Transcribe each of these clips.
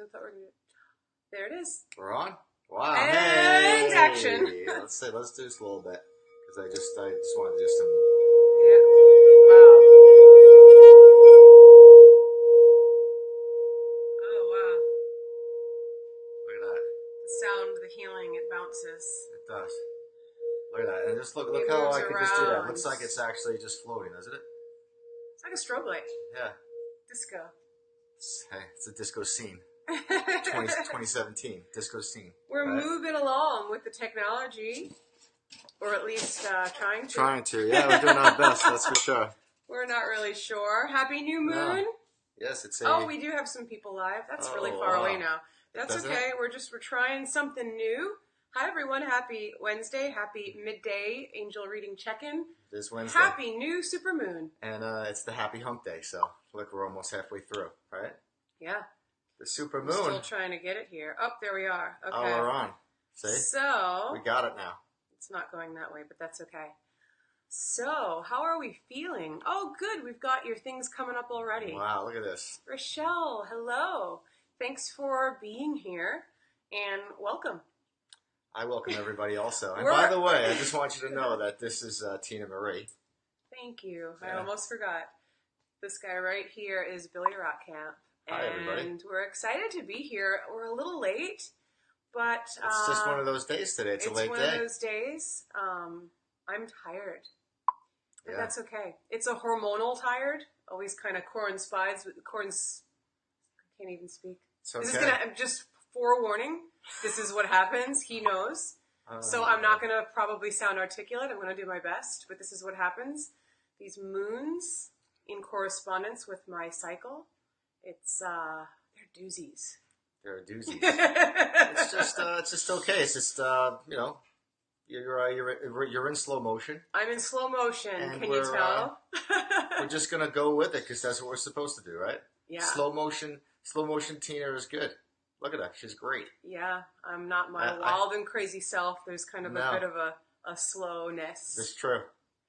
I thought we were going to... There it is. We're on? Wow. And hey. action. Let's do this a little bit. Because I just wanted to do some... Yeah. Wow. Oh, wow. Look at that. The sound, the healing, it bounces. It does. Look at that. And just look It how moves I could just do that. around. Looks like it's actually just floating, doesn't it? It's like a strobe light. Yeah. Disco. Hey, it's a disco scene. 2017. Disco scene. We're moving along with the technology. Or at least trying to. Trying to, yeah. We're doing our best, that's for sure. We're not really sure. Happy new moon. No. Yes, it's a... Oh, we do have some people live. That's really far away now. That's Doesn't okay. it? We're trying something new. Hi everyone. Happy Wednesday. Happy midday angel reading check-in. This Wednesday. Happy new Supermoon. And it's the happy hump day, so look, we're almost halfway through, right? Yeah. The Supermoon. We're still trying to get it here. Oh, there we are. Okay. Oh, we're on. See? So we got it now. It's not going that way, but that's okay. So, how are we feeling? Oh, good. We've got your things coming up already. Wow, look at this. Rochelle, hello. Thanks for being here, and welcome. I welcome everybody also. And by the way, I just want you to know that this is Tina Marie. Thank you. Yeah. I almost forgot. This guy right here is Billy Rockcamp. Hi, everybody. And we're excited to be here. We're a little late, but... It's just one of those days today. It's a late day. It's one of those days. I'm tired. But that's okay. It's a hormonal tired. Always kind of coincides with... I can't even speak. It's okay. This is going to... Just forewarning, this is what happens. He knows. So I'm not going to probably sound articulate. I'm going to do my best. But this is what happens. These moons in correspondence with my cycle... they're doozies. They're doozies. It's just okay. It's just, you know, you're in slow motion. I'm in slow motion. And Can you tell? We're just gonna go with it because that's what we're supposed to do, right? Yeah. Slow motion Tina is good. Look at that. She's great. Yeah. I'm not my wild and crazy self. There's kind of a bit of a slowness. It's true.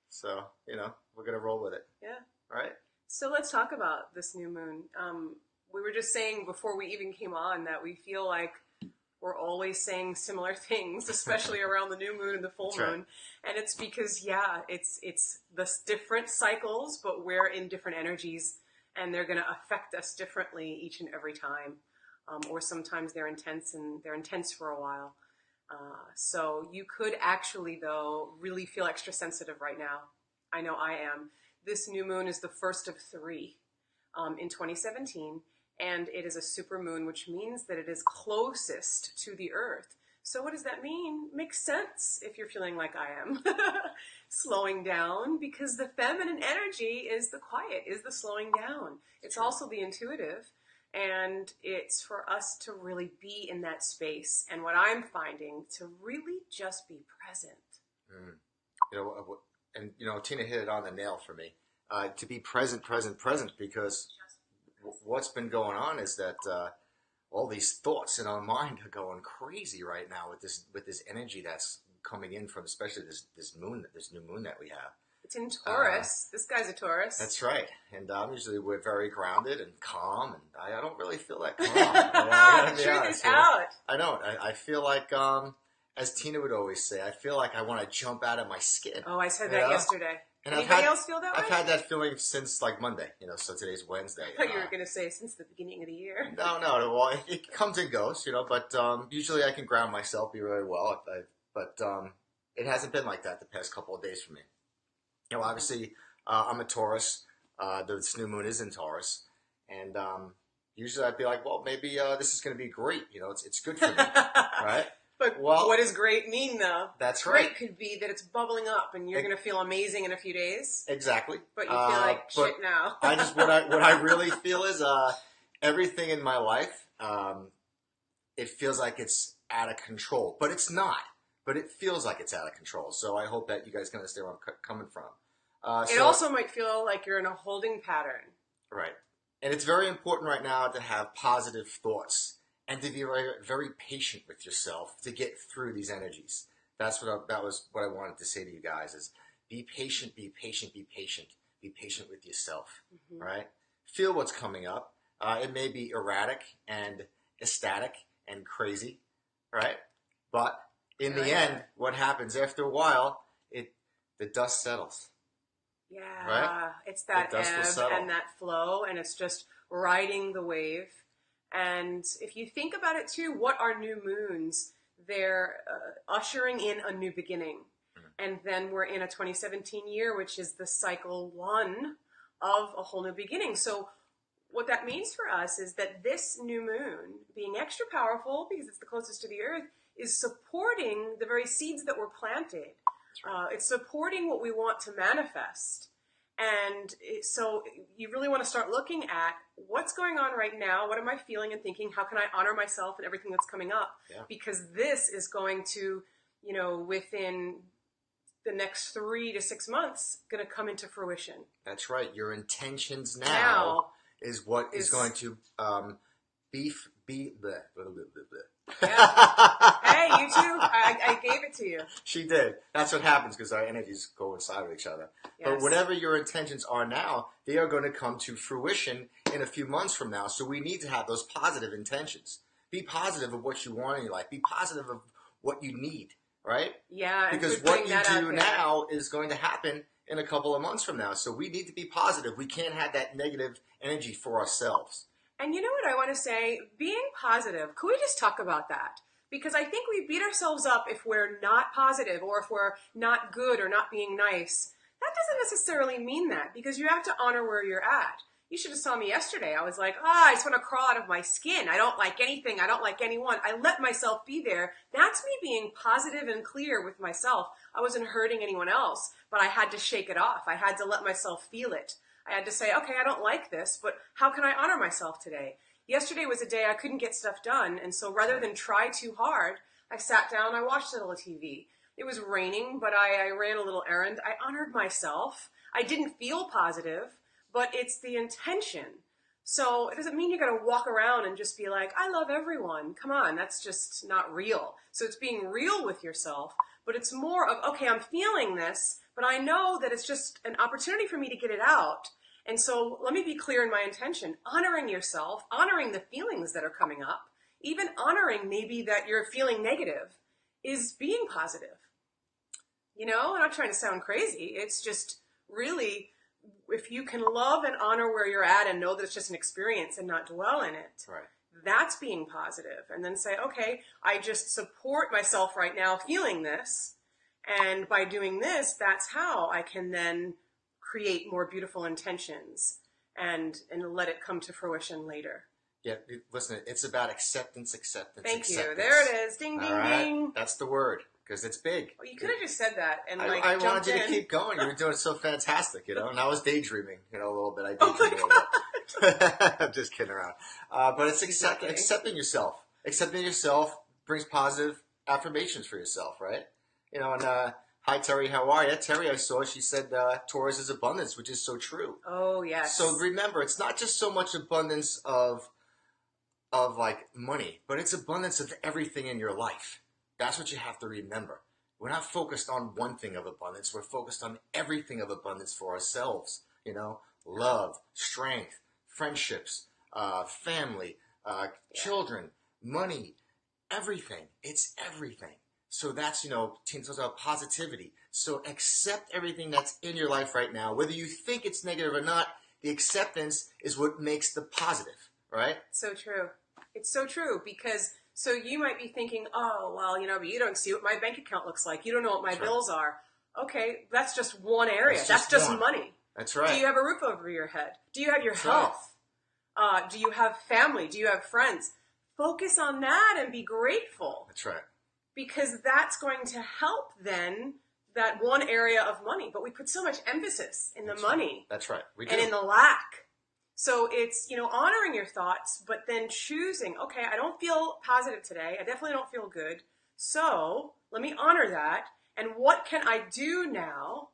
So, you know, we're gonna roll with it. Yeah. Right? So let's talk about this new moon. We were just saying before we even came on that we feel like we're always saying similar things, especially around the new moon and the full moon. Right. And it's because, it's the different cycles, but we're in different energies, and they're going to affect us differently each and every time. Or sometimes they're intense, and they're intense for a while. So you could actually, though, really feel extra sensitive right now. I know I am. This new moon is the first of 3 in 2017, and it is a supermoon, which means that it is closest to the Earth. So what does that mean? Makes sense if you're feeling like I am. Slowing down, because the feminine energy is the quiet, is the slowing down. It's also the intuitive, and it's for us to really be in that space. And what I'm finding, to really just be present. You know, and, you know, Tina hit it on the nail for me. To be present, because what's been going on is that all these thoughts in our mind are going crazy right now with this energy that's coming in from, especially this new moon that we have. It's in Taurus. This guy's a Taurus. That's right. And usually we're very grounded and calm, and I don't really feel that calm. The truth is out. I don't. I feel like... as Tina would always say, I feel like I want to jump out of my skin. Oh, I said that yesterday. And Anybody else feel that way? I've had that feeling since like Monday, you know, so today's Wednesday. I thought you were going to say since the beginning of the year. No, well, it comes and goes, you know, but usually I can ground myself really well. But it hasn't been like that the past couple of days for me. You know, obviously, I'm a Taurus. This new moon is in Taurus. And usually I'd be like, well, maybe this is going to be great. You know, it's good for me, right? But what does great mean, though? That's right. Great could be that it's bubbling up and you're going to feel amazing in a few days. Exactly. But you feel like shit now. What I really feel is everything in my life, it feels like it's out of control. But it's not. But it feels like it's out of control. So I hope that you guys can understand where I'm coming from. It also might feel like you're in a holding pattern. Right. And it's very important right now to have positive thoughts. And to be very, very patient with yourself to get through these energies. That was what I wanted to say to you guys is be patient, be patient, be patient. Be patient with yourself, right? Feel what's coming up. It may be erratic and ecstatic and crazy, right? But in I the like end, that. what happens after a while, the dust settles, right? Yeah, it's The that dust will ebb settle. and that flow, and it's just riding the wave. And if you think about it too, what are new moons? They're ushering in a new beginning. And then we're in a 2017 year, which is the cycle one of a whole new beginning. So what that means for us is that this new moon, being extra powerful because it's the closest to the earth, is supporting the very seeds that were planted. It's supporting what we want to manifest. And so you really want to start looking at what's going on right now. What am I feeling and thinking? How can I honor myself and everything that's coming up? Yeah. Because this is going to, within the next 3 to 6 months, going to come into fruition. That's right. Your intentions now is what is going to be bleh, bleh, bleh, bleh. Yeah. Hey, you too. I gave it to you. She did. That's what happens because our energies go inside of each other. Yes. But whatever your intentions are now, they are going to come to fruition in a few months from now. So we need to have those positive intentions. Be positive of what you want in your life. Be positive of what you need, right? Yeah. Because what you do now is going to happen in a couple of months from now. So we need to be positive. We can't have that negative energy for ourselves. And you know what I want to say? Being positive, could we just talk about that? Because I think we beat ourselves up if we're not positive or if we're not good or not being nice. That doesn't necessarily mean that, because you have to honor where you're at. You should have saw me yesterday. I was like, I just want to crawl out of my skin. I don't like anything. I don't like anyone. I let myself be there. That's me being positive and clear with myself. I wasn't hurting anyone else, but I had to shake it off. I had to let myself feel it. I had to say, okay, I don't like this, but how can I honor myself today? Yesterday was a day I couldn't get stuff done, and so rather than try too hard, I sat down, I watched a little TV. It was raining, but I ran a little errand. I honored myself. I didn't feel positive, but it's the intention. So it doesn't mean you got to walk around and just be like, I love everyone. Come on, that's just not real. So it's being real with yourself, but it's more of, okay, I'm feeling this, but I know that it's just an opportunity for me to get it out. And so let me be clear in my intention. Honoring yourself, honoring the feelings that are coming up, even honoring maybe that you're feeling negative, is being positive. I'm not trying to sound crazy. It's just really, if you can love and honor where you're at and know that it's just an experience and not dwell in it, right. That's being positive. And then say, okay, I just support myself right now feeling this. And by doing this, that's how I can then create more beautiful intentions and let it come to fruition later. Yeah, listen, it's about acceptance. Thank you. There it is. Ding, ding, ding. That's the word, because it's big. Well, you could have just said that and I wanted you to keep going. You were doing so fantastic, And I was daydreaming, a little bit. I daydreamed a little bit. I'm just kidding around. But it's accepting yourself. Accepting yourself brings positive affirmations for yourself, right? Hi, Terry, how are you? Terry, I saw, she said Taurus is abundance, which is so true. Oh, yes. So remember, it's not just so much abundance of like money, but it's abundance of everything in your life. That's what you have to remember. We're not focused on one thing of abundance. We're focused on everything of abundance for ourselves. Love, strength, friendships, family, children, money, everything. It's everything. So that's, team talks about positivity. So accept everything that's in your life right now. Whether you think it's negative or not, the acceptance is what makes the positive, right? So true. It's so true, because so you might be thinking, oh, well, but you don't see what my bank account looks like. You don't know what my bills are. Okay, that's just one area. That's just money. That's right. Do you have a roof over your head? Do you have your health? Right. Do you have family? Do you have friends? Focus on that and be grateful. That's right. Because that's going to help then that one area of money. But we put so much emphasis in the money. That's right. We do. And in the lack. So it's, honoring your thoughts, but then choosing, okay, I don't feel positive today. I definitely don't feel good. So let me honor that. And what can I do now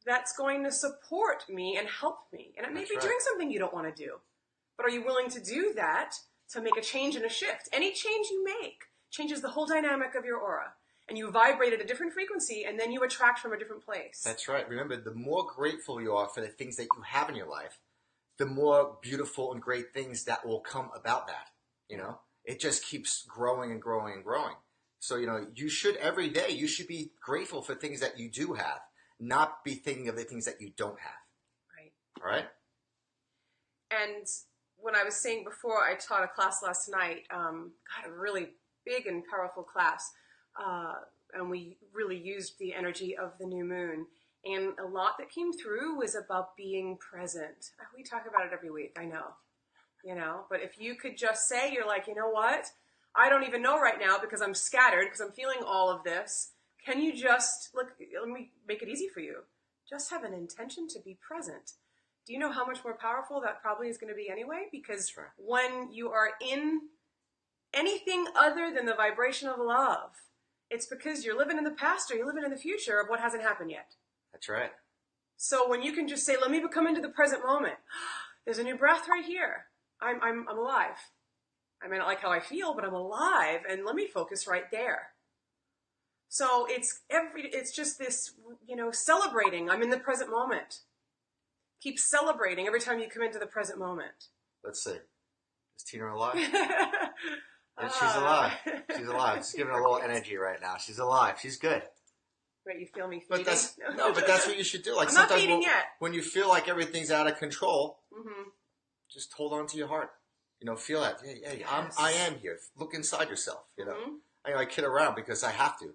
that's going to support me and help me? And it may be doing something you don't want to do. But are you willing to do that to make a change and a shift? Any change you make changes the whole dynamic of your aura. And you vibrate at a different frequency, and then you attract from a different place. That's right. Remember, the more grateful you are for the things that you have in your life, the more beautiful and great things that will come about that, it just keeps growing and growing and growing. So, you should every day, you should be grateful for things that you do have, not be thinking of the things that you don't have. Right. All right? And when I was saying before, I taught a class last night, a really big and powerful class, and we really used the energy of the new moon. And a lot that came through was about being present. We talk about it every week, I know. But if you could just say, you're like, you know what? I don't even know right now because I'm scattered, because I'm feeling all of this. Can you just, look, let me make it easy for you. Just have an intention to be present. Do you know how much more powerful that probably is going to be anyway? Because when you are in anything other than the vibration of love, it's because you're living in the past or you're living in the future of what hasn't happened yet. That's right. So when you can just say, let me come into the present moment. There's a new breath right here. I'm alive. I may not like how I feel, but I'm alive, and let me focus right there. So it's just this, celebrating. I'm in the present moment. Keep celebrating every time you come into the present moment. Let's see. Is Tina alive? And she's alive. She's alive. She's giving a little energy right now. She's alive. She's good. Right, you feel me feeding? But that's what you should do. Like, I'm not sometimes feeding yet. When you feel like everything's out of control, just hold on to your heart. Feel that. Hey, yes. I am here. Look inside yourself. I kid around because I have to.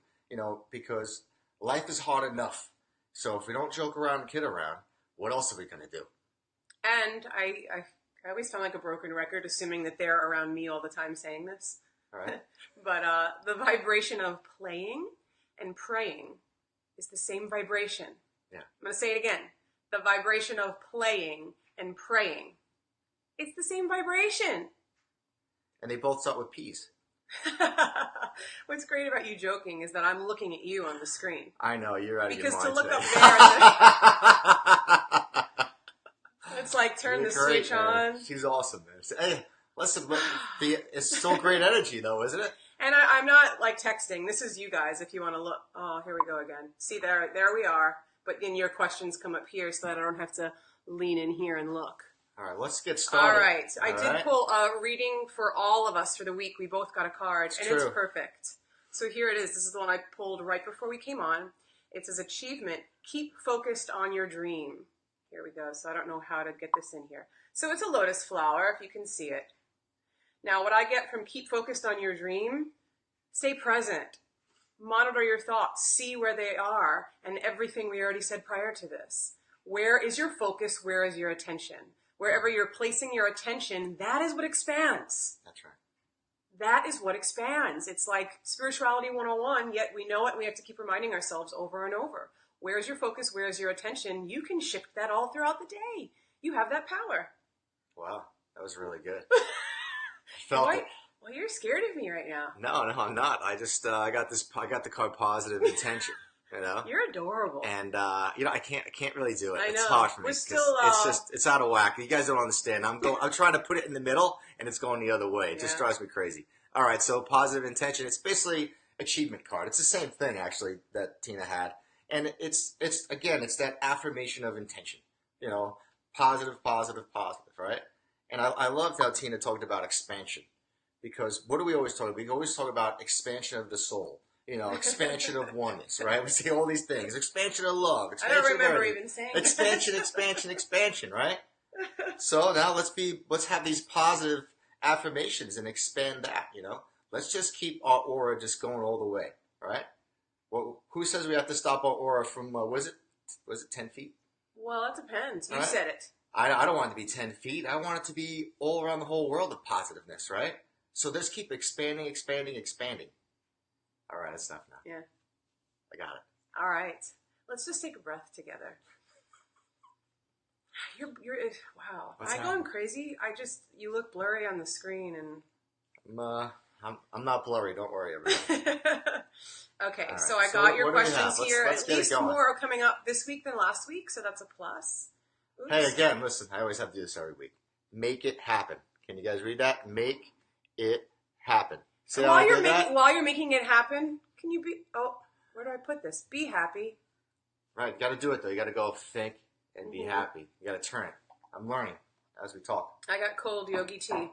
Because life is hard enough. So if we don't joke around and kid around, what else are we going to do? And I always sound like a broken record, assuming that they're around me all the time saying this. All right. But the vibration of playing and praying is the same vibration. Yeah. I'm going to say it again. The vibration of playing and praying. It's the same vibration. And they both start with P's. What's great about you joking is that I'm looking at you on the screen. I know, you're out of your mind. Because to look today. up there, it's like turn the switch on. She's awesome, man. Hey, listen, it's still great energy, though, isn't it? And I'm not like texting. This is you guys. If you want to look, oh, here we go again. See there we are. But then your questions come up here, so that I don't have to lean in here and look. All right, let's get started. All right. I did pull a reading for all of us for the week. We both got a card, and it's perfect. So here it is. This is the one I pulled right before we came on. It says, achievement, keep focused on your dream. Here we go. So I don't know how to get this in here. So it's a lotus flower, if you can see it. Now, what I get from keep focused on your dream, stay present. Monitor your thoughts. See where they are, and everything we already said prior to this. Where is your focus? Where is your attention? Wherever you're placing your attention, that is what expands. That's right. That is what expands. It's like spirituality 101, yet we know it, and we have to keep reminding ourselves over and over. Where's your focus? Where's your attention? You can shift that all throughout the day. You have that power. Wow, that was really good. I felt it. Well, you're scared of me right now. No, I'm not. I just I got the card positive intention. You're adorable. And I can't really do it. I know. It's hard for me. We're still it's out of whack. You guys don't understand. I'm trying to put it in the middle, and it's going the other way. It just drives me crazy. All right, so positive intention. It's basically achievement card. It's the same thing actually that Tina had, and it's that affirmation of intention. Positive, right? And I loved how Tina talked about expansion, because what do we always talk about? We always talk about expansion of the soul. Expansion of oneness, right? We say all these things. Expansion of love. Expansion I don't remember of even saying expansion, right? So now let's have these positive affirmations and expand that, Let's just keep our aura just going all the way, right? Well, who says we have to stop our aura from, was it 10 feet? Well, that depends. You said it. I don't want it to be 10 feet. I want it to be all around the whole world of positiveness, right? So let's keep expanding. All right, that's enough now. Yeah. I got it. All right. Let's just take a breath together. You're wow. What's Am I going crazy? You look blurry on the screen, and I'm not blurry. Don't worry, everybody. Okay, right. So I got your questions here. Let's At least more are coming up this week than last week, so that's a plus. Oops. Hey, again, listen. I always have to do this every week. Make it happen. Can you guys read that? Make it happen. See while you're making it happen, can you be? Oh, where do I put this? Be happy. Right, you got to do it though. You got to go think and be happy. You got to turn it. I'm learning as we talk. I got cold yogi tea.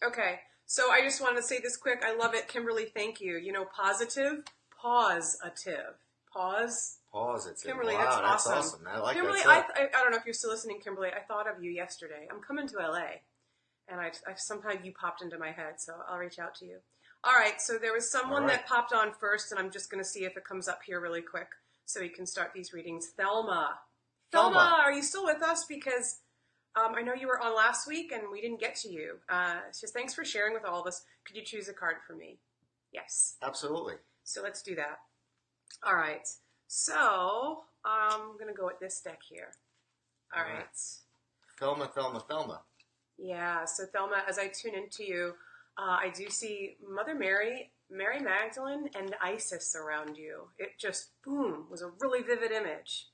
Okay, So I just wanted to say this quick. I love it, Kimberly. Thank you. You know, positive, pausative, pause. Positive. Kimberly, Wow, that's that's awesome. awesome. I like Kimberly, that. I don't know if you're still listening, Kimberly. I thought of you yesterday. I'm coming to LA, and I somehow you popped into my head, so I'll reach out to you. All right. So there was All someone right. that popped on first, and I'm just going to see if it comes up here really quick, so we can start these readings. Thelma. Thelma. Thelma, are you still with us? Because I know you were on last week and we didn't get to you. It's just thanks for sharing with all of us. Could you choose a card for me? Yes. Absolutely. So let's do that. All right. So I'm going to go with this deck here. All right. Thelma, Thelma, Thelma. Yeah. So Thelma, as I tune into you, I do see Mother Mary, Mary Magdalene, and Isis around you. It just, boom, was a really vivid image.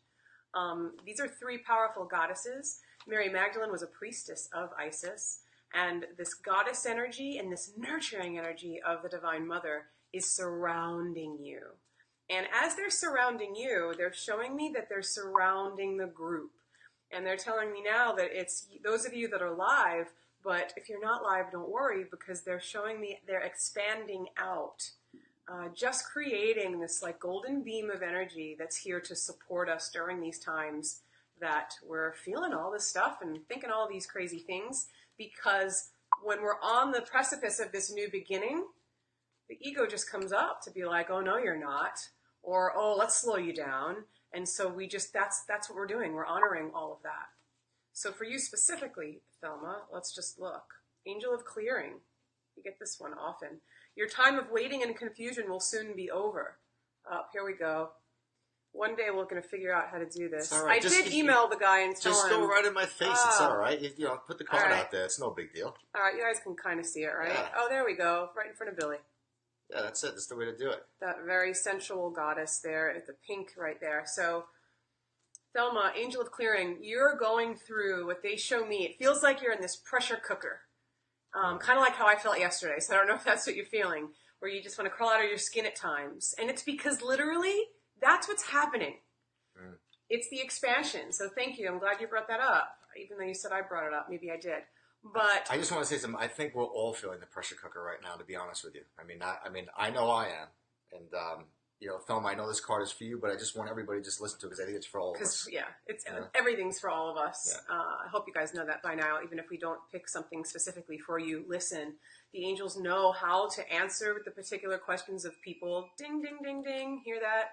These are three powerful goddesses. Mary Magdalene was a priestess of Isis, and this goddess energy and this nurturing energy of the Divine Mother is surrounding you. And as they're surrounding you, they're showing me that they're surrounding the group. And they're telling me now that it's those of you that are live, but if you're not live, don't worry, because they're showing me they're expanding out. Just creating this like golden beam of energy that's here to support us during these times that we're feeling all this stuff and thinking all these crazy things, because when we're on the precipice of this new beginning, the ego just comes up to be like, oh no, you're not, or oh, let's slow you down. And so we just that's what we're doing. We're honoring all of that. So for you specifically, Thelma, let's just look. Angel of Clearing. You get this one often. Your time of waiting and confusion will soon be over. Here we go. One day we're going to figure out how to do this. All right. I did email the guy and tell him. Just go right in my face. It's all right. You know, put the card right. out there. It's no big deal. All right, you guys can kind of see it, right? Yeah. Oh, there we go. Right in front of Billy. Yeah, that's it. That's the way to do it. That very sensual goddess there, the pink right there. So, Thelma, Angel of Clearing, you're going through what they show me. It feels like you're in this pressure cooker. Kind of like how I felt yesterday. So I don't know if that's what you're feeling, where you just want to crawl out of your skin at times. And it's because literally that's what's happening. Mm. It's the expansion. So thank you. I'm glad you brought that up. Even though you said I brought it up. Maybe I did. But I just want to say something. I think we're all feeling the pressure cooker right now, to be honest with you. I know I am. And, you know, Thelma, I know this card is for you, but I just want everybody to just listen to it because I think it's for all of us. Yeah, everything's for all of us. Yeah. I hope you guys know that by now. Even if we don't pick something specifically for you, listen. The angels know how to answer the particular questions of people. Ding, ding, ding, ding. Hear that?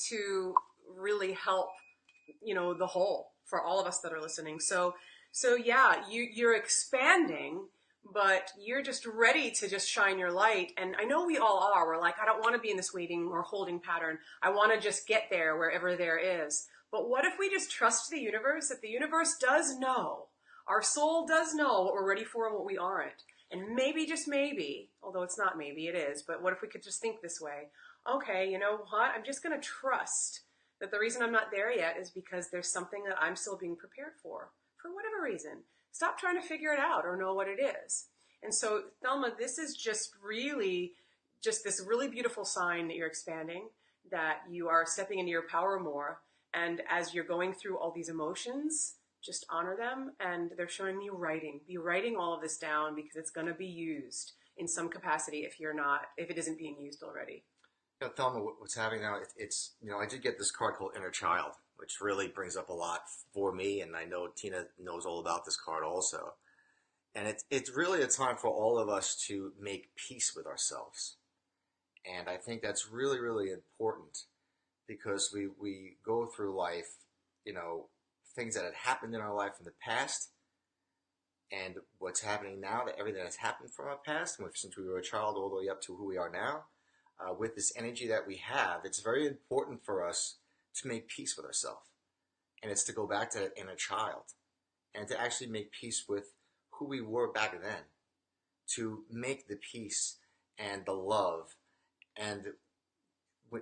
To really help, you know, the whole for all of us that are listening. So yeah, you're expanding, but you're just ready to just shine your light. And I know we all are. We're like, I don't want to be in this waiting or holding pattern. I want to just get there wherever there is. But what if we just trust the universe, that the universe does know, our soul does know what we're ready for and what we aren't. And maybe, just maybe, although it's not maybe, it is, but what if we could just think this way? Okay, you know what? I'm just going to trust that the reason I'm not there yet is because there's something that I'm still being prepared for whatever reason. Stop trying to figure it out or know what it is. And so, Thelma, this is just this really beautiful sign that you're expanding, that you are stepping into your power more. And as you're going through all these emotions, just honor them. And they're showing me writing. Be writing all of this down because it's going to be used in some capacity if it isn't being used already. You know, Thelma, what's happening now, it's, you know, I did get this card called Inner Child, which really brings up a lot for me, and I know Tina knows all about this card also. And it's really a time for all of us to make peace with ourselves. And I think that's really, really important because we go through life, you know, things that had happened in our life in the past and what's happening now, that everything that's happened from our past, since we were a child all the way up to who we are now, with this energy that we have, it's very important for us to make peace with ourselves. And it's to go back to that inner child and to actually make peace with who we were back then, to make the peace and the love. And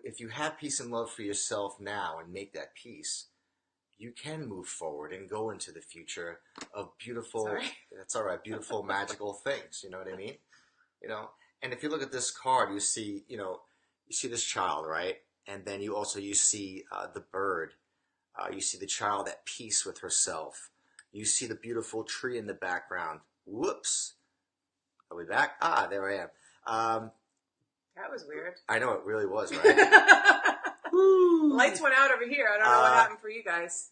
if you have peace and love for yourself now and make that peace, you can move forward and go into the future of beautiful, that's all right, beautiful, magical things. You know what I mean? You know, and if you look at this card, you see, you know, you see this child, right? And then you see the bird. You see the child at peace with herself. You see the beautiful tree in the background. Whoops. Are we back? Ah, there I am. That was weird. I know it really was, right? Woo. Lights went out over here. I don't know what happened for you guys.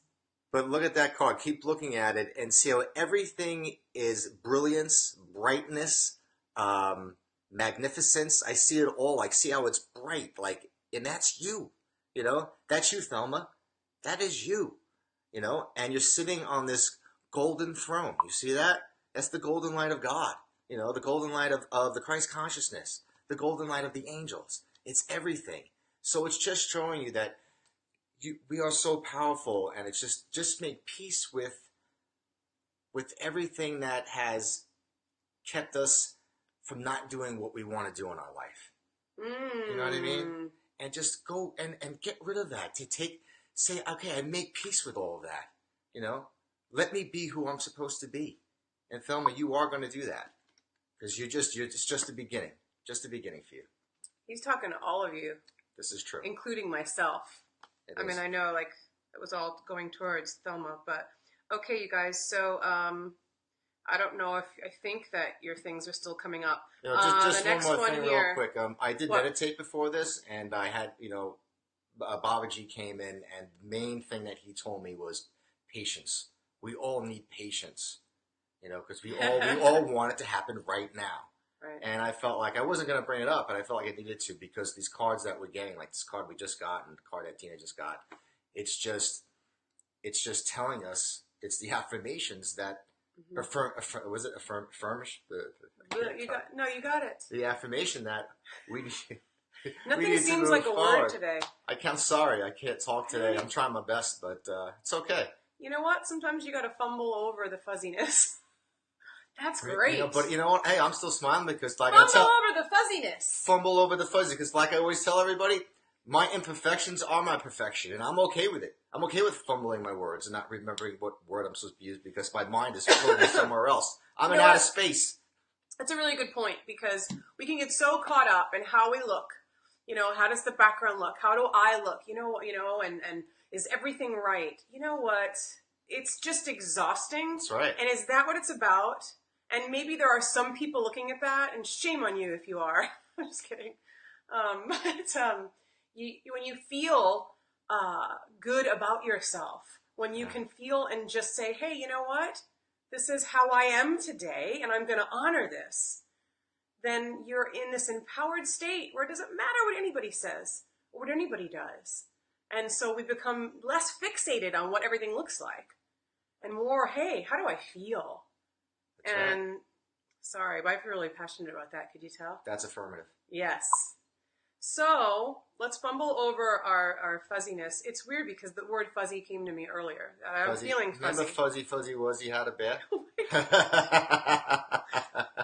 But look at that card. Keep looking at it and see how everything is brilliance, brightness, magnificence. I see it all. Like, see how it's bright. Like, and that's you. You know, that's you, Thelma. That is you. You know, and you're sitting on this golden throne. You see that? That's the golden light of God. You know, the golden light of the Christ consciousness. The golden light of the angels. It's everything. So it's just showing you that we are so powerful, and it's just make peace with everything that has kept us from not doing what we want to do in our life. You know what I mean? And just go and get rid of that. Say, okay, I make peace with all of that. You know, let me be who I'm supposed to be. And Thelma, you are going to do that because it's just the beginning. Just the beginning for you. He's talking to all of you. This is true. Including myself. I mean, I know, like, it was all going towards Thelma, but okay, you guys. So, I don't know if I think that your things are still coming up. You know, just the next one more one thing, here, real quick. I did meditate before this, and I had, Babaji came in, and the main thing that he told me was patience. We all need patience, you know, because we all want it to happen right now. Right. And I felt like I wasn't going to bring it up, but I felt like I needed to because these cards that we're getting, like this card we just got and the card that Tina just got, it's just telling us, it's the affirmations that was it affirmish? You got it. The affirmation that we need. Nothing seems like a word today. I'm sorry, I can't talk today. I'm trying my best, but it's okay. You know what? Sometimes you got to fumble over the fuzziness. That's great. You know, but you know what? Hey, I'm still smiling because like fumble over the fuzziness. Fumble over the fuzzy because like I always tell everybody, my imperfections are my perfection, and I'm okay with it. I'm okay with fumbling my words and not remembering what word I'm supposed to use because my mind is floating somewhere else. I'm in outer space. That's a really good point because we can get so caught up in how we look. You know, how does the background look? How do I look? And is everything right? You know what? It's just exhausting. That's right. And is that what it's about? And maybe there are some people looking at that, and shame on you if you are. I'm just kidding. When you feel good about yourself, when you can feel and just say, hey, you know what? This is how I am today, and I'm going to honor this. Then you're in this empowered state where it doesn't matter what anybody says or what anybody does. And so we become less fixated on what everything looks like and more, hey, how do I feel? That's and right. Sorry, but I feel really passionate about that. Could you tell? That's affirmative. Yes. So let's fumble over our fuzziness. It's weird because the word fuzzy came to me earlier. I'm feeling fuzzy. Remember Fuzzy Wuzzy had a bear?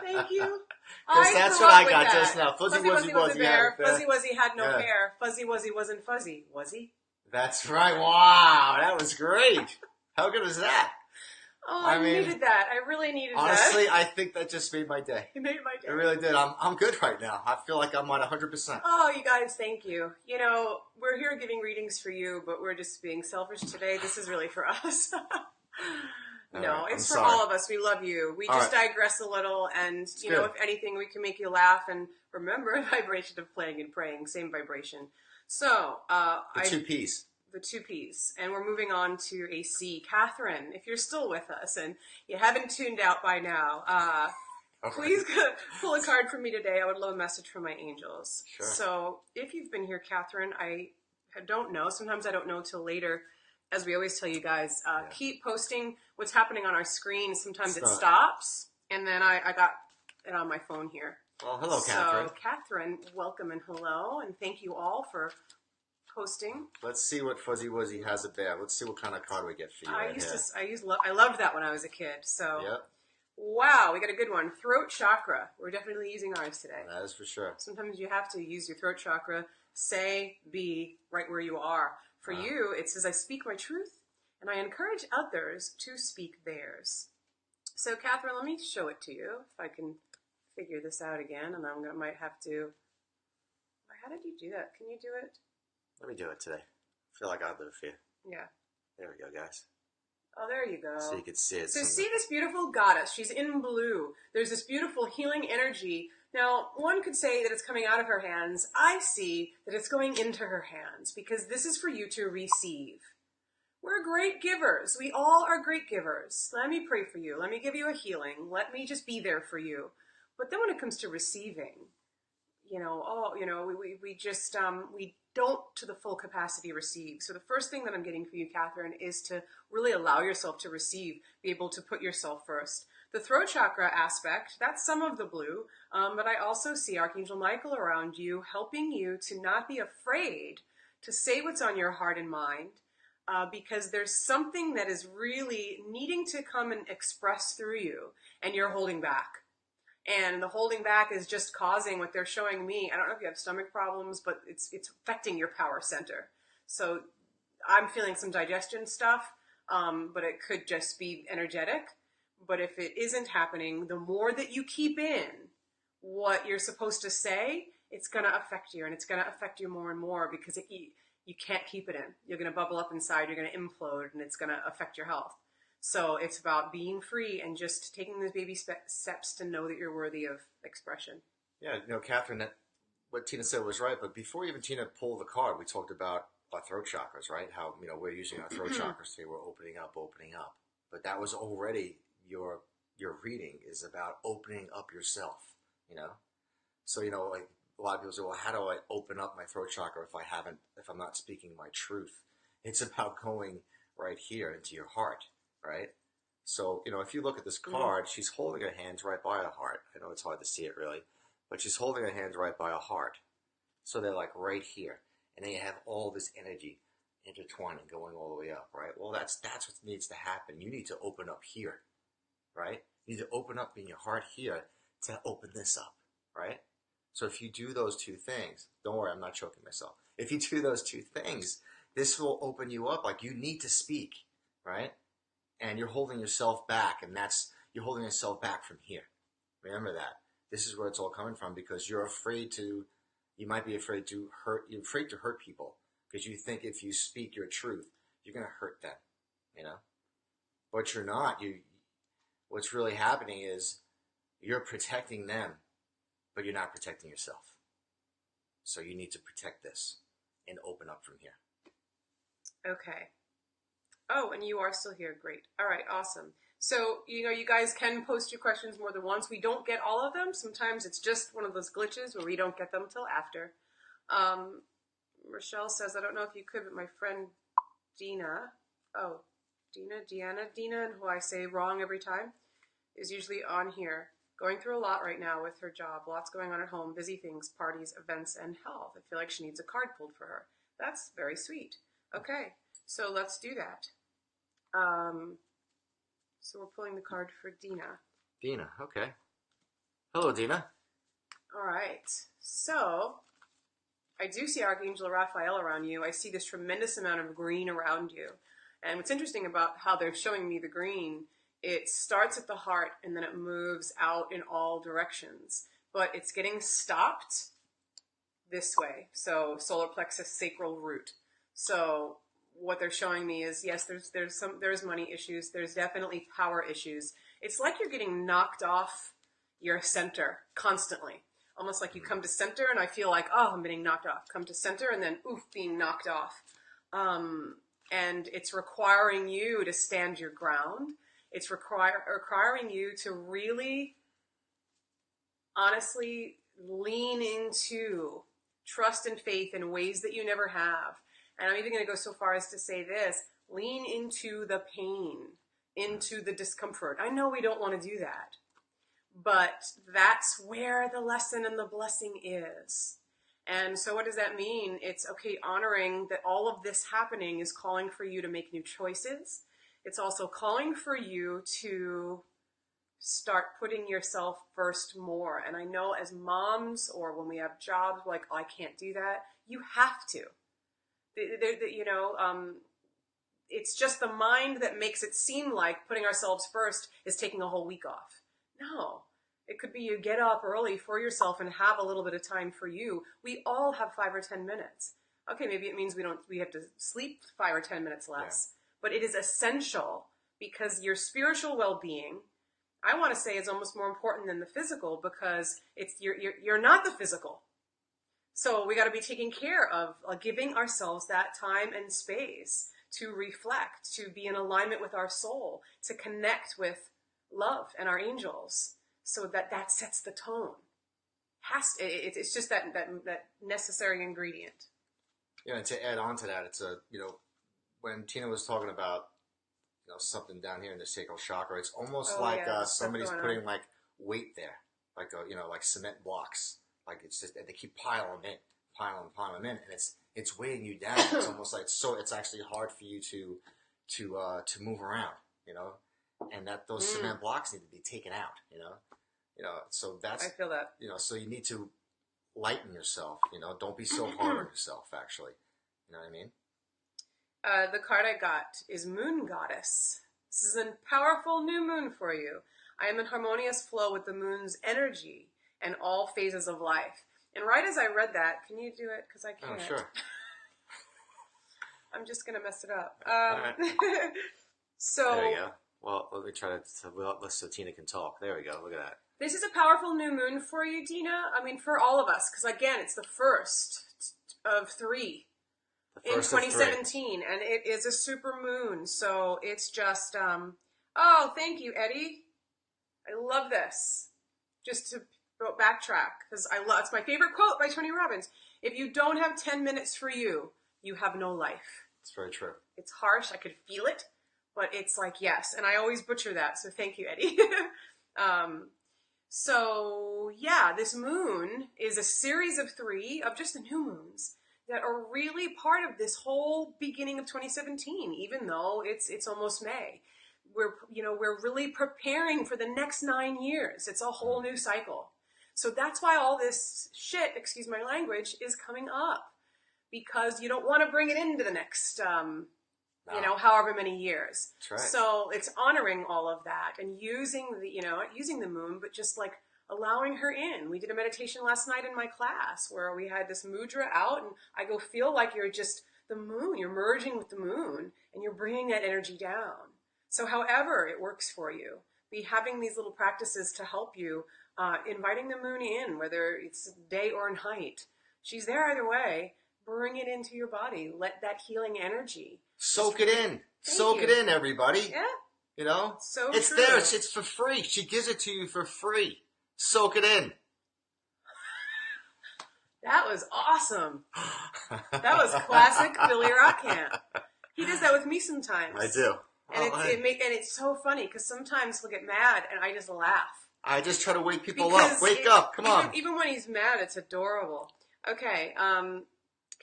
Thank you. Because that's what I got just now. Fuzzy Wuzzy was a bear. had a bear. Fuzzy Wuzzy had no hair. Fuzzy Wuzzy wasn't fuzzy. Was he? That's right. Wow, that was great. How good was that? Oh, I needed that. I really needed honestly, that. I think that just made my day. It made my day. It really did. I'm good right now. I feel like I'm on 100%. Oh, you guys, thank you. You know, we're here giving readings for you, but we're just being selfish today. This is really for us. No, it's for all of us. We love you. We just digress a little, and you know, if anything, we can make you laugh. And remember, vibration of playing and praying, same vibration. So, the two P's. The two P's. And we're moving on to a C. Catherine, if you're still with us and you haven't tuned out by now, please pull a card for me today. I would love a message from my angels. Sure. So if you've been here, Catherine, I don't know. Sometimes I don't know till later. As we always tell you guys, keep posting what's happening on our screen. Sometimes it stops. And then I got it on my phone here. Well, hello, Catherine. So, Catherine, welcome and hello. And thank you all for posting. Let's see what Fuzzy Wuzzy has a bear. Let's see what kind of card we get for you. I loved that when I was a kid. So, wow, we got a good one. Throat chakra. We're definitely using ours today. That is for sure. Sometimes you have to use your throat chakra. Say, be right where you are. For you, it says, I speak my truth, and I encourage others to speak theirs. So, Catherine, let me show it to you, if I can figure this out again, and might have to... How did you do that? Can you do it? Let me do it today. I feel like I'll do it for you. Yeah. There we go, guys. Oh, there you So go. you could see it. So Some of the, see this beautiful goddess. She's in blue. There's this beautiful healing energy. Now, one could say that it's coming out of her hands. I see that it's going into her hands because this is for you to receive. We're great givers. We all are great givers. Let me pray for you. Let me give you a healing. Let me just be there for you. But then when it comes to receiving, we just, we don't to the full capacity receive. So the first thing that I'm getting for you, Catherine, is to really allow yourself to receive, be able to put yourself first. The throat chakra aspect, that's some of the blue, but I also see Archangel Michael around you, helping you to not be afraid to say what's on your heart and mind, because there's something that is really needing to come and express through you, and you're holding back. And the holding back is just causing what they're showing me. I don't know if you have stomach problems, but it's affecting your power center. So I'm feeling some digestion stuff, but it could just be energetic. But if it isn't happening, the more that you keep in what you're supposed to say, it's going to affect you, and it's going to affect you more and more because you can't keep it in. You're going to bubble up inside, you're going to implode, and it's going to affect your health. So it's about being free and just taking those baby steps to know that you're worthy of expression. yeah, Catherine, what Tina said was right. But before even Tina pulled the card, we talked about our throat chakras, right? How we're using our throat chakras today. We're opening up. But that was already your reading is about opening up yourself. You know, so like a lot of people say, well, how do I open up my throat chakra if I'm not speaking my truth? It's about going right here into your heart. Right? So, if you look at this card, she's holding her hands right by her heart. I know it's hard to see it really, but she's holding her hands right by her heart. So they're like right here. And then you have all this energy intertwining going all the way up, right? Well, that's what needs to happen. You need to open up here, right? You need to open up in your heart here to open this up, right? So if you do those two things, don't worry, I'm not choking myself. If you do those two things, this will open you up. Like you need to speak, right? And you're holding yourself back, and you're holding yourself back from here. Remember that. This is where it's all coming from because you might be afraid to hurt people because you think if you speak your truth, you're going to hurt them, But you're not. What's really happening is you're protecting them, but you're not protecting yourself. So you need to protect this and open up from here. Okay. Oh, and you are still here. Great. All right, awesome. So, you guys can post your questions more than once. We don't get all of them. Sometimes it's just one of those glitches where we don't get them till after. Rochelle says, I don't know if you could, but my friend Deanna, Deanna, who I say wrong every time, is usually on here. Going through a lot right now with her job. Lots going on at home, busy things, parties, events, and health. I feel like she needs a card pulled for her. That's very sweet. Okay, so let's do that. So we're pulling the card for Dina. Dina, okay. Hello, Dina. All right. So I do see Archangel Raphael around you. I see this tremendous amount of green around you. And what's interesting about how they're showing me the green, it starts at the heart and then it moves out in all directions. But it's getting stopped this way. So solar plexus, sacral root. So what they're showing me is, yes, there's money issues. There's definitely power issues. It's like you're getting knocked off your center constantly. Almost like you come to center and I feel like, oh, I'm getting knocked off. Come to center and then, oof, being knocked off. And it's requiring you to stand your ground. It's requiring you to really, honestly, lean into trust and faith in ways that you never have. And I'm even going to go so far as to say this, lean into the pain, into the discomfort. I know we don't want to do that, but that's where the lesson and the blessing is. And so what does that mean? It's okay, honoring that all of this happening is calling for you to make new choices. It's also calling for you to start putting yourself first more. And I know as moms or when we have jobs, we're like, oh, I can't do that. You have to. It's just the mind that makes it seem like putting ourselves first is taking a whole week off. No, it could be you get up early for yourself and have a little bit of time for you. We all have 5 or 10 minutes. Okay, maybe it means we have to sleep 5 or 10 minutes less, but it is essential because your spiritual well-being, I want to say, is almost more important than the physical, because you're not the physical. So we got to be taking care of giving ourselves that time and space to reflect, to be in alignment with our soul, to connect with love and our angels, so that sets the tone. It's just that necessary ingredient. Yeah, and to add on to that, it's when Tina was talking about something down here in the sacral chakra, it's almost like somebody's putting like weight there, like like cement blocks. Like it's just they keep piling them in, and it's weighing you down. It's almost like it's actually hard for you to move around, and that those cement blocks need to be taken out, So that's I feel that. So you need to lighten yourself, Don't be so hard on yourself. Actually, you know what I mean. The card I got is Moon Goddess. This is a powerful new moon for you. I am in harmonious flow with the moon's energy and all phases of life. And right as I read that, can you do it? Because I can't. Oh, sure. I'm just going to mess it up. Right. So there you go. Well, let me try so Tina can talk. There we go. Look at that. This is a powerful new moon for you, Dina. I mean, for all of us. Because, again, it's the first of 3. In 2017, and it is a super moon, so it's just, oh, thank you, Eddie. I love this. Just to backtrack, because it's my favorite quote by Tony Robbins. If you don't have 10 minutes for you, you have no life. It's very true. It's harsh, I could feel it, but it's like, yes, and I always butcher that, so thank you, Eddie. So, yeah, this moon is a series of 3 of just the new moons that are really part of this whole beginning of 2017, even though it's almost May. We're really preparing for the next 9 years. It's a whole new cycle. So that's why all this shit, excuse my language, is coming up. Because you don't want to bring it into the next, however many years. That's right. So it's honoring all of that and using using the moon, but just like allowing her in. We did a meditation last night in my class where we had this mudra out, and I go, feel like you're just the moon. You're merging with the moon, and you're bringing that energy down. So however it works for you, be having these little practices to help you, inviting the moon in, whether it's day or night. She's there either way. Bring it into your body. Let that healing energy. Soak it in. Soak it in, everybody. Yeah. So it's true. there. It's for free. She gives it to you for free. Soak it in. That was awesome. That was classic Billy Rockcamp. He does that with me sometimes. I do. And it's so funny because sometimes he'll get mad and I just laugh. I just try to wake people up. Wake up. Come on. Even when he's mad, it's adorable. Okay.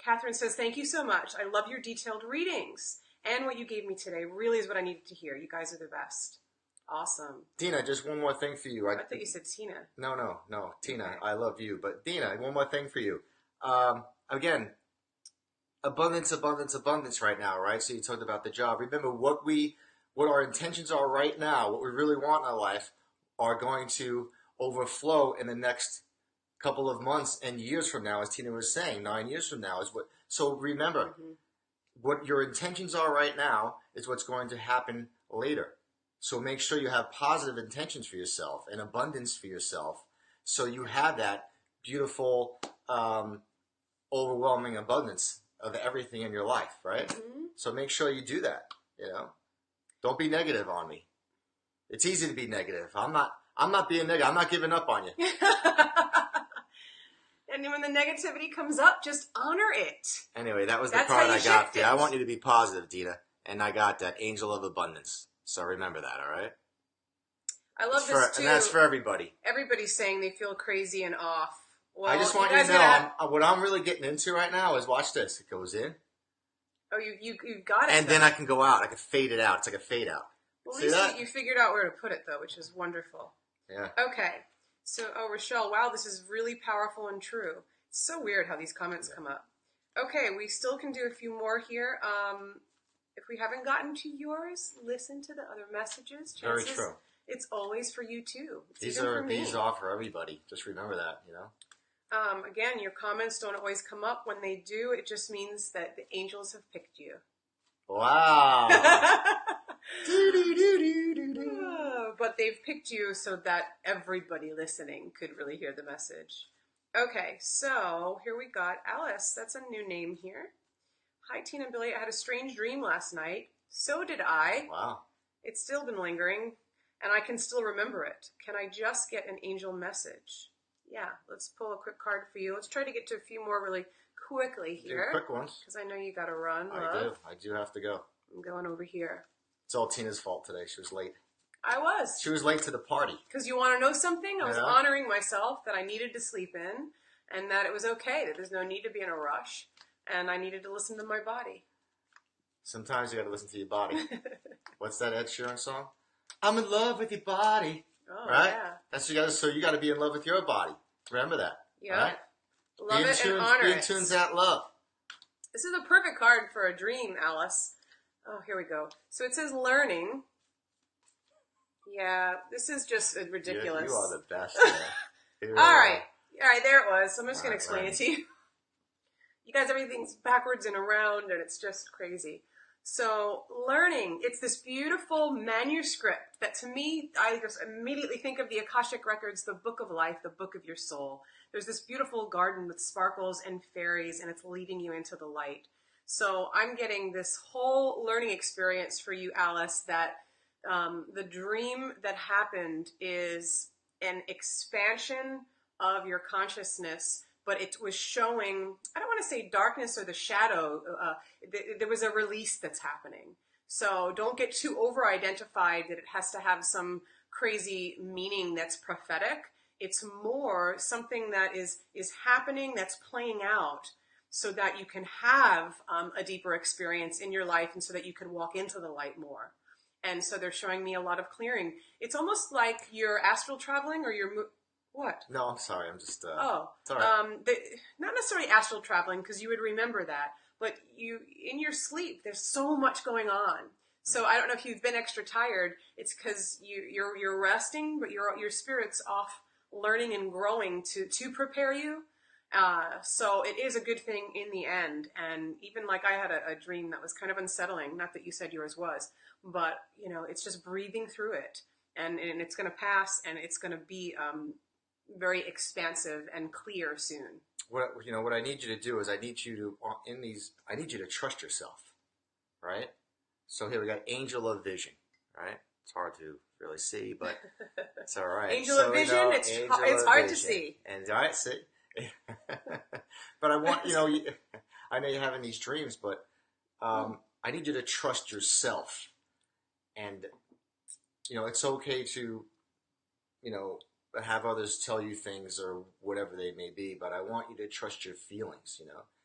Catherine says, thank you so much. I love your detailed readings. And what you gave me today really is what I needed to hear. You guys are the best. Awesome. Dina, just one more thing for you. I thought you said Tina. No. Tina, okay. I love you. But Dina, one more thing for you. Again, abundance right now, right? So you talked about the job. Remember what our intentions are right now, what we really want in our life, are going to overflow in the next couple of months and years from now, as Tina was saying. 9 years from now is what. So remember, what your intentions are right now is what's going to happen later. So make sure you have positive intentions for yourself and abundance for yourself, so you have that beautiful, overwhelming abundance of everything in your life, right? Mm-hmm. So make sure you do that. Don't be negative on me. It's easy to be negative. I'm not being negative. I'm not giving up on you. And when the negativity comes up, just honor it. Anyway, that was the card I got. I want you to be positive, Dina. And I got that Angel of Abundance. So remember that, all right? I love this too. And that's for everybody. Everybody's saying they feel crazy and off. Well, I just want you to know, what I'm really getting into right now is, watch this. It goes in. Oh, you got it. And then I can go out. I can fade it out. It's like a fade out. Well, at least you figured out where to put it, though, which is wonderful. Yeah. Okay. So, Rochelle, wow, this is really powerful and true. It's so weird how these comments come up. Okay, we still can do a few more here. If we haven't gotten to yours, listen to the other messages. Very true. It's always for you, too. These are for everybody. Just remember that, Again, your comments don't always come up. When they do, it just means that the angels have picked you. Wow. But they've picked you so that everybody listening could really hear the message. Okay, so here we got Alice. That's a new name here. Hi, Tina and Billy. I had a strange dream last night. So did I. Wow. It's still been lingering, and I can still remember it. Can I just get an angel message? Yeah, let's pull a quick card for you. Let's try to get to a few more really quickly here. Quick ones. Because I know you got to run. I do have to go. I'm going over here. It's all Tina's fault today. She was late. I was. She was late to the party. Because you want to know something? I was honoring myself that I needed to sleep in and that it was okay, that there's no need to be in a rush, and I needed to listen to my body. Sometimes you got to listen to your body. What's that Ed Sheeran song? I'm in love with your body. Oh, right? Yeah. That's what you got to. So you got to be in love with your body. Remember that. Yeah. Right? Love it and honor it. Be in tune that love. This is a perfect card for a dream, Alice. Oh, here we go. So it says learning. Yeah, this is just ridiculous. You are the best. All right, there it was. So I'm just going to explain it to you. You guys, everything's backwards and around, and it's just crazy. So learning, it's this beautiful manuscript that to me, I just immediately think of the Akashic Records, the book of life, the book of your soul. There's this beautiful garden with sparkles and fairies, and it's leading you into the light. So I'm getting this whole learning experience for you, Alice, that the dream that happened is an expansion of your consciousness, but it was showing, I don't want to say darkness or the shadow, there was a release that's happening. So don't get too over-identified that it has to have some crazy meaning that's prophetic. It's more something that is happening, that's playing out, so that you can have a deeper experience in your life and so that you can walk into the light more. And so they're showing me a lot of clearing. It's almost like you're astral traveling or you're... What? No, I'm sorry. I'm just... it's all right. Not necessarily astral traveling, because you would remember that. But you, in your sleep, there's so much going on. So I don't know if you've been extra tired. It's because you're resting, but your spirit's off learning and growing to prepare you. So it is a good thing in the end. And even like I had a dream that was kind of unsettling. Not that you said yours was, but it's just breathing through it, and it's going to pass, and it's going to be very expansive and clear soon. What I need you to do is I need you to trust yourself, right? So here we got Angel of Vision, right? It's hard to really see, but it's all right. Angel of Vision, it's hard to see. And all right, see. But I want I know you're having these dreams, but I need you to trust yourself, and it's okay to have others tell you things or whatever they may be, but I want you to trust your feelings,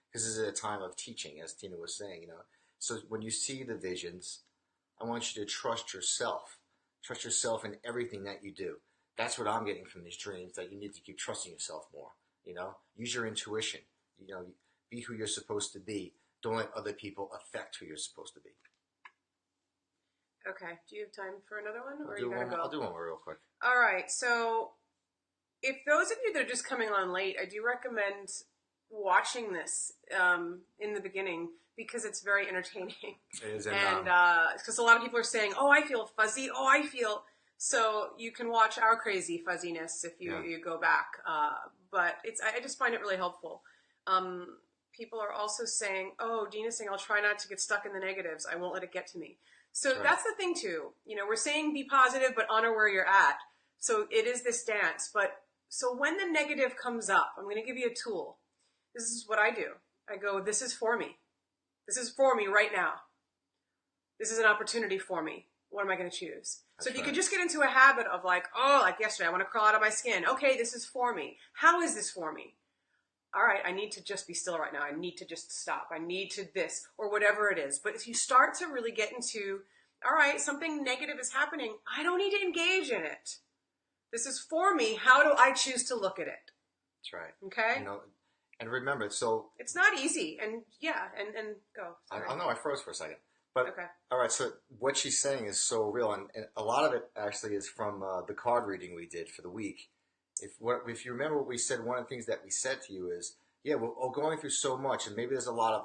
because this is a time of teaching, as Tina was saying, So when you see the visions, I want you to trust yourself. Trust yourself in everything that you do. That's what I'm getting from these dreams, that you need to keep trusting yourself more, Use your intuition, be who you're supposed to be. Don't let other people affect who you're supposed to be. Okay. Do you have time for another one, or you gotta go? I'll do one more real quick. All right. So, if those of you that are just coming on late, I do recommend watching this in the beginning, because it's very entertaining. It is, and because a lot of people are saying, "Oh, I feel fuzzy. Oh, I feel." So you can watch our crazy fuzziness if you go back. But I just find it really helpful. People are also saying, "Oh, Dina's saying I'll try not to get stuck in the negatives. I won't let it get to me." So that's the thing too. We're saying be positive, but honor where you're at. So it is this dance. But so when the negative comes up, I'm going to give you a tool. This is what I do. I go, this is for me. This is for me right now. This is an opportunity for me. What am I going to choose? So if you could just get into a habit of like yesterday, I want to crawl out of my skin. Okay, this is for me. How is this for me? All right, I need to just be still right now. I need to just stop. I need to this, or whatever it is. But if you start to really get into, all right, something negative is happening, I don't need to engage in it. This is for me. How do I choose to look at it? That's right. Okay? And remember, so... It's not easy. And and go. Sorry. I know, I froze for a second. But, okay. All right, so what she's saying is so real. And a lot of it actually is from the card reading we did for the week. If you remember what we said, one of the things that we said to you is, we're going through so much, and maybe there's a lot of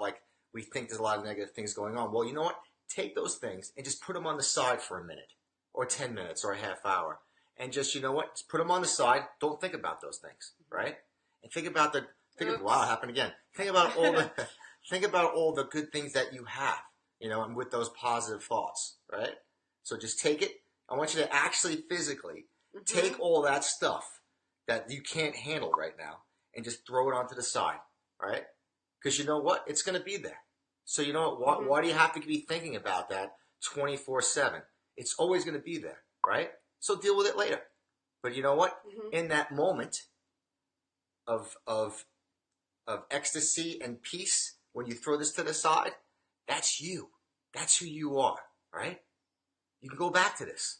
we think there's a lot of negative things going on. Well, you know what? take those things and just put them on the side for a minute or 10 minutes or a half hour. And just, you know what, just put them on the side. Don't think about those things, right? And think about wow, it happened again. Think about all the good things that you have, you know, and with those positive thoughts, right? So just take it. I want you to actually physically take all that stuff that you can't handle right now and just throw it onto the side, right? Because you know what? It's going to be there. So you know what? Why do you have to be thinking about that 24/7? It's always going to be there, right? So deal with it later. But you know what? In that moment of ecstasy and peace, when you throw this to the side, that's you. That's who you are, right? You can go back to this.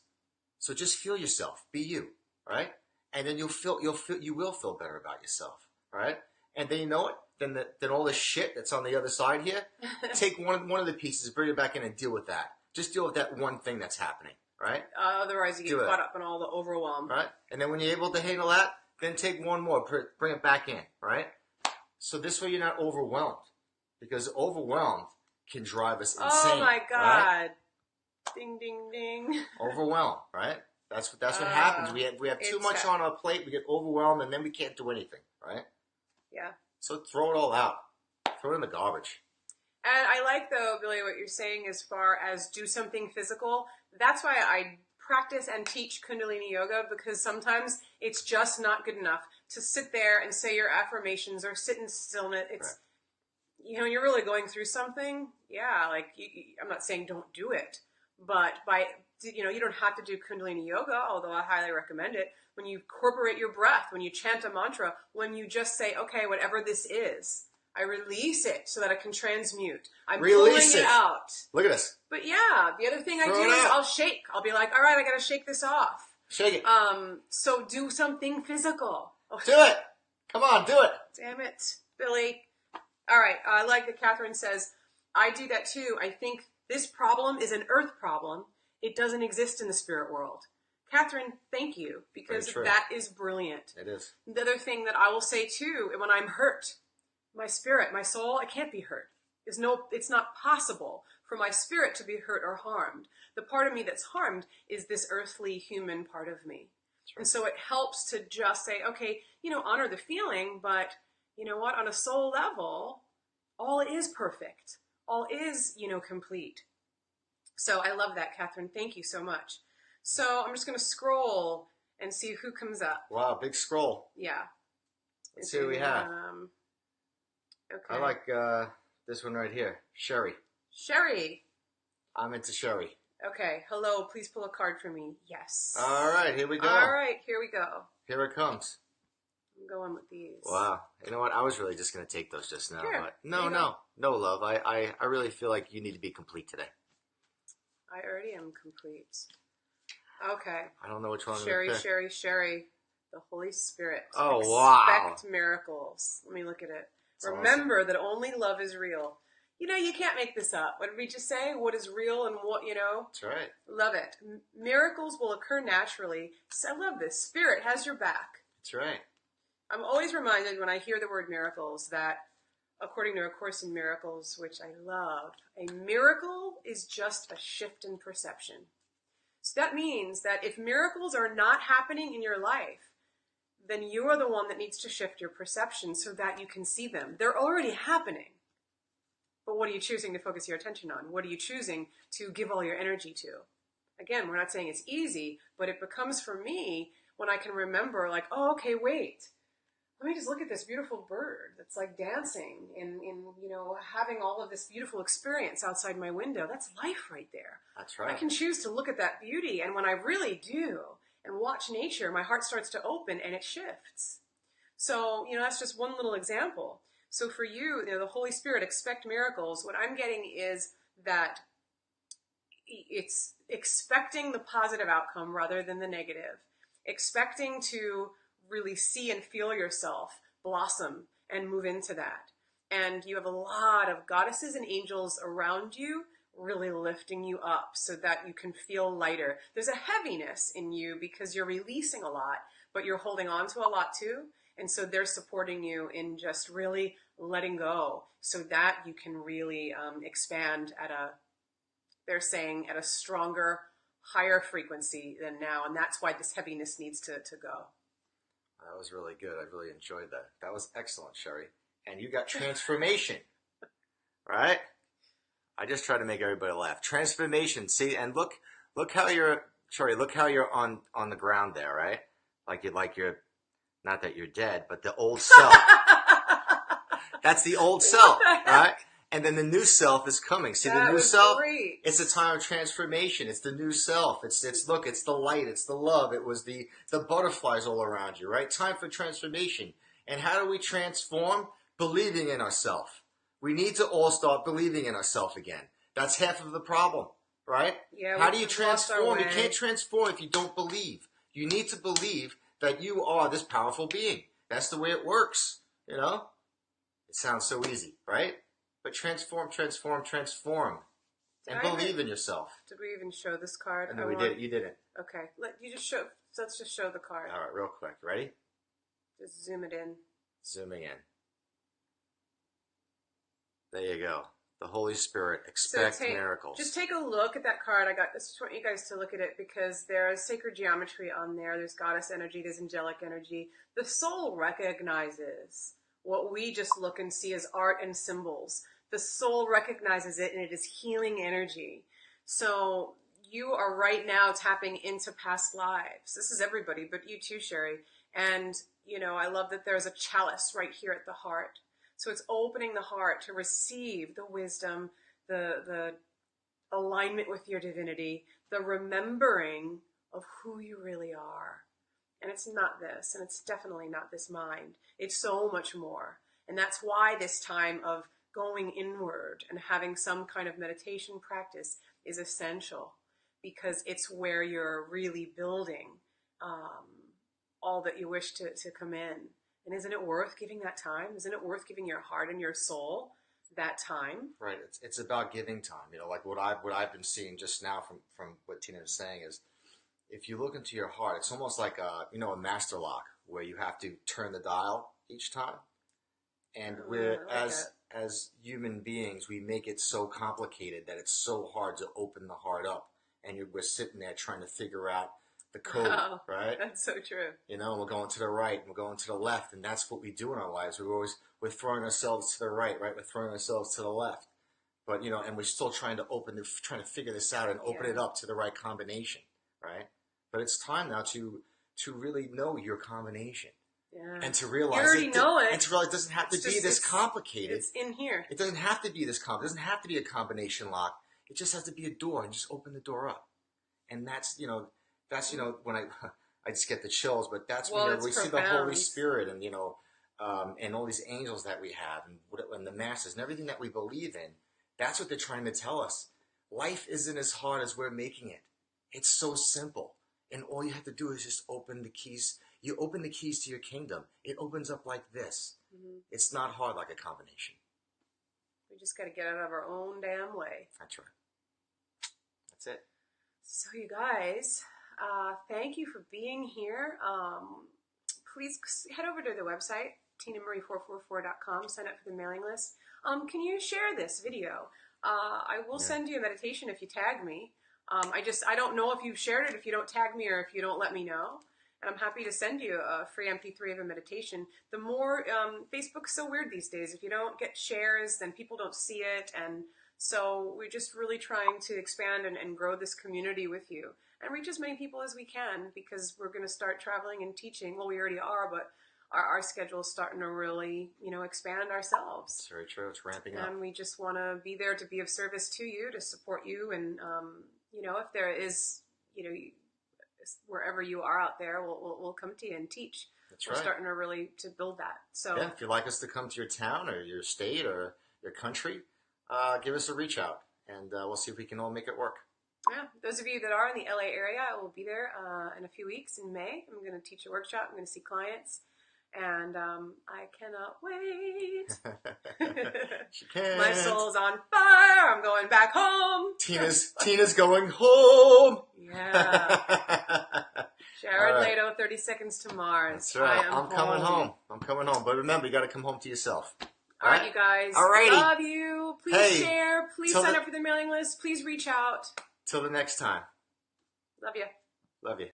So just feel yourself. Be you, right? And then you will feel better about yourself, right? And then you know what? Then all the shit that's on the other side here, take one of the pieces, bring it back in, and deal with that. Just deal with that one thing that's happening, right? Otherwise, you get caught up in all the overwhelm. Right? And then when you're able to handle that, then take one more, bring it back in, right? So this way you're not overwhelmed. Because overwhelmed can drive us insane. Oh my God. Right? Ding, ding, ding. Overwhelmed, right? That's what happens. We have too much on our plate, we get overwhelmed, and then we can't do anything, right? Yeah. So throw it all out. Throw it in the garbage. And I like, though, Billy, what you're saying as far as do something physical. That's why I practice and teach Kundalini Yoga, because sometimes it's just not good enough to sit there and say your affirmations or sit in stillness. It's, you know, you're really going through something. Yeah, like, I'm not saying don't do it, but you don't have to do Kundalini Yoga, although I highly recommend it. When you incorporate your breath, when you chant a mantra, when you just say, okay, whatever this is, I release it so that it can transmute. I'm pulling it out. Look at this. But yeah, the other thing I do is I'll shake. I'll be like, all right, I got to shake this off. Shake it. So do something physical. Do it. Come on, do it. Damn it, Billy. All right, I like that Catherine says, I do that too. I think this problem is an earth problem. It doesn't exist in the spirit world. Catherine, thank you, because that is brilliant. It is. The other thing that I will say too, when I'm hurt, my spirit, my soul, it can't be hurt. It's not possible for my spirit to be hurt or harmed. The part of me that's harmed is this earthly human part of me. Right. And so it helps to just say, okay, honor the feeling, but you know what? On a soul level, all is perfect. All is, complete. So I love that, Catherine. Thank you so much. So I'm just going to scroll and see who comes up. Wow, big scroll. Yeah. Let's see what we have. Okay. I like this one right here. Sherry. Sherry. I'm into Sherry. Okay. Hello. Please pull a card for me. Yes. All right. Here we go. All right. Here we go. Here it comes. I'm going with these. Wow. You know what? I was really just going to take those just now. Sure. But no, love. I really feel like you need to be complete today. I already am complete. Okay. I don't know which one. Sherry. The Holy Spirit. Oh, wow. Expect miracles. Let me look at it. That's Remember awesome. that only love is real. You can't make this up. What did we just say? What is real and what, That's right. Love it. Miracles will occur naturally. So I love this. Spirit has your back. That's right. I'm always reminded when I hear the word miracles that, according to A Course in Miracles, which I love, a miracle is just a shift in perception. So that means that if miracles are not happening in your life, then you are the one that needs to shift your perception so that you can see them. They're already happening. But what are you choosing to focus your attention on? What are you choosing to give all your energy to? Again, we're not saying it's easy, but it becomes for me when I can remember, like, oh, okay, wait. Let me just look at this beautiful bird that's like dancing and having all of this beautiful experience outside my window. That's life right there. That's right. I can choose to look at that beauty, and when I really do and watch nature, my heart starts to open and it shifts. So, that's just one little example. So for you, the Holy Spirit, expect miracles. What I'm getting is that it's expecting the positive outcome rather than the negative. Expecting to really see and feel yourself blossom and move into that. And you have a lot of goddesses and angels around you really lifting you up so that you can feel lighter. There's a heaviness in you because you're releasing a lot, but you're holding on to a lot too. And so they're supporting you in just really letting go so that you can really expand at a they're saying, at a stronger, higher frequency than now. And that's why this heaviness needs to go. That was really good. I really enjoyed that. That was excellent, Sherry. And you got transformation, right? I just try to make everybody laugh. Transformation. See, and look how you're, Sherry, look how you're on the ground there, right? Like you're, not that you're dead, but the old self. That's the old self, right? And then the new self is coming. See, the new self, great. It's a time of transformation. It's the new self. It's look, it's the light, it's the love. It was the butterflies all around you, right? Time for transformation. And how do we transform? Believing in ourselves. We need to all start believing in ourselves again. That's half of the problem, right? Yeah. How do you transform? You can't transform if you don't believe. You need to believe that you are this powerful being. That's the way it works, you know? It sounds so easy, right? But transform. And believe in yourself. Did we even show this card? And then we did it. You didn't. Okay. Let's just show the card. All right, real quick. Ready? Just zoom it in. Zooming in. There you go. The Holy Spirit. Expect miracles. Just take a look at that card. I just want you guys to look at it because there's sacred geometry on there. There's goddess energy. There's angelic energy. The soul recognizes what we just look and see as art and symbols. The soul recognizes it, and it is healing energy. So you are right now tapping into past lives. This is everybody, but you too, Sherry. And, you know, I love that there's a chalice right here at the heart. So it's opening the heart to receive the wisdom, the alignment with your divinity, the remembering of who you really are. And it's not this, and it's definitely not this mind. It's so much more. And that's why this time of going inward and having some kind of meditation practice is essential, because it's where you're really building all that you wish to come in. And isn't it worth giving that time? Isn't it worth giving your heart and your soul that time? Right. It's about giving time. You know, like what I've been seeing just now from what Tina was saying is, if you look into your heart, it's almost like a master lock where you have to turn the dial each time. And as human beings, we make it so complicated that it's so hard to open the heart up. And we're sitting there trying to figure out the code, right? That's so true. You know, we're going to the right, and we're going to the left, and that's what we do in our lives. We're throwing ourselves to the right? We're throwing ourselves to the left. But, you know, and we're still trying to figure this out and open it up to the right combination, right? But it's time now to really know your combination. Yeah. And to realize you already know it. And to realize it doesn't have to be this complicated. It's in here. It doesn't have to be this complicated. It doesn't have to be a combination lock. It just has to be a door, and just open the door up. And that's when I just get the chills, but that's when we see the Holy Spirit and, and all these angels that we have and the masses and everything that we believe in. That's what they're trying to tell us. Life isn't as hard as we're making it. It's so simple. And all you have to do is just open the keys. You open the keys to your kingdom. It opens up like this. Mm-hmm. It's not hard like a combination. We just got to get out of our own damn way. That's right. That's it. So you guys, thank you for being here. Please head over to the website, tinamarie444.com. Sign up for the mailing list. Can you share this video? I will send you a meditation if you tag me. I don't know if you've shared it if you don't tag me or if you don't let me know. And I'm happy to send you a free MP3 of a meditation. The more, Facebook's so weird these days. If you don't get shares, then people don't see it. And so we're just really trying to expand and grow this community with you and reach as many people as we can, because we're going to start traveling and teaching. Well, we already are, but our schedule is starting to really, expand ourselves. It's very true. It's ramping up. And we just want to be there to be of service to you, to support you. And, if there is, wherever you are out there, we'll come to you and teach. That's We're starting to really to build that. So if you'd like us to come to your town or your state or your country, give us a reach out, and we'll see if we can all make it work. Yeah, those of you that are in the LA area, I will be there in a few weeks in May. I'm going to teach a workshop. I'm going to see clients, and I cannot wait. She can. My soul's on fire. I'm going back home. Tina's going home. Yeah. Sharon Leto, 30 Seconds to Mars. That's right. I'm coming home. But remember, you got to come home to yourself. All right, you guys. Alrighty. Love you. Please share. Please sign the- up for the mailing list. Please reach out. Till the next time. Love you. Love you.